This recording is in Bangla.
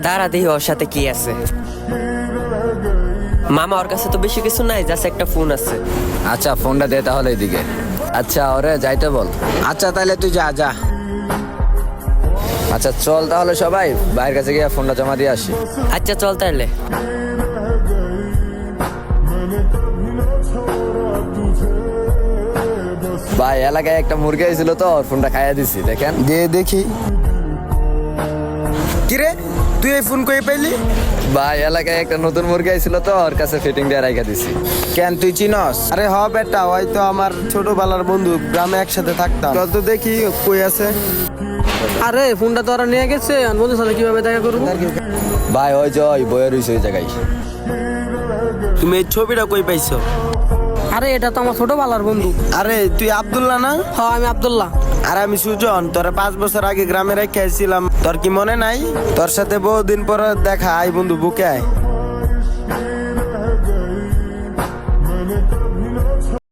দাঁড়া দেখি ওর সাথে কি আছে। মামা ওর কাছে তো বেশি কিছু নাই, জাস্ট একটা ফোন আছে। আচ্ছা ফোনটা দে তাহলে এদিকে। আচ্ছা ওরে যাইতে বল। আচ্ছা তাহলে তুই যা যা। আচ্ছা চল তাহলে সবাই ভাইয়ের কাছে গিয়ে ফোনটা জমা দিয়ে আসি। আচ্ছা চল তাহলে। ভাই এলাকায় একটা মুরগি হয়েছিল তো ওর ফোনটা খাইয়া দিছি, দেখেন। দিয়ে দেখি। কিরে তুই এই ফোন কই পাইলি? ভাই এলাকায় একটা নতুন মুরগি হয়েছিল তো ওর কাছে ফিটিং দিয়ে রাইখা দিছি। কেন তুই চিনস? আরে হ বেটা, হয়তো আমার ছোটবেলার বন্ধু, গ্রামে একসাথে থাকতাম। চল তো দেখি কই আছে। আরে ফোনটা তো ওরা নিয়ে গেছে, আর বন্ধুর সাথে কিভাবে দেখা করবো? ভাই ওই যে ওই বইয়ের ওই জায়গায়। তুমি এই ছবিটা কই পাইছো? আরে এটা তো আমার ছোটবেলার বন্ধু। আরে তুই আব্দুল্লাহ না? হ্যাঁ আমি আব্দুল্লাহ। আর আমি সুজন, তোরা 5 বছর আগে গ্রামে রেখে আসছিলাম, তোর কি মনে নাই? তোর সাথে বহুদিন পর দেখা, আই বন্ধু বুকে আয়।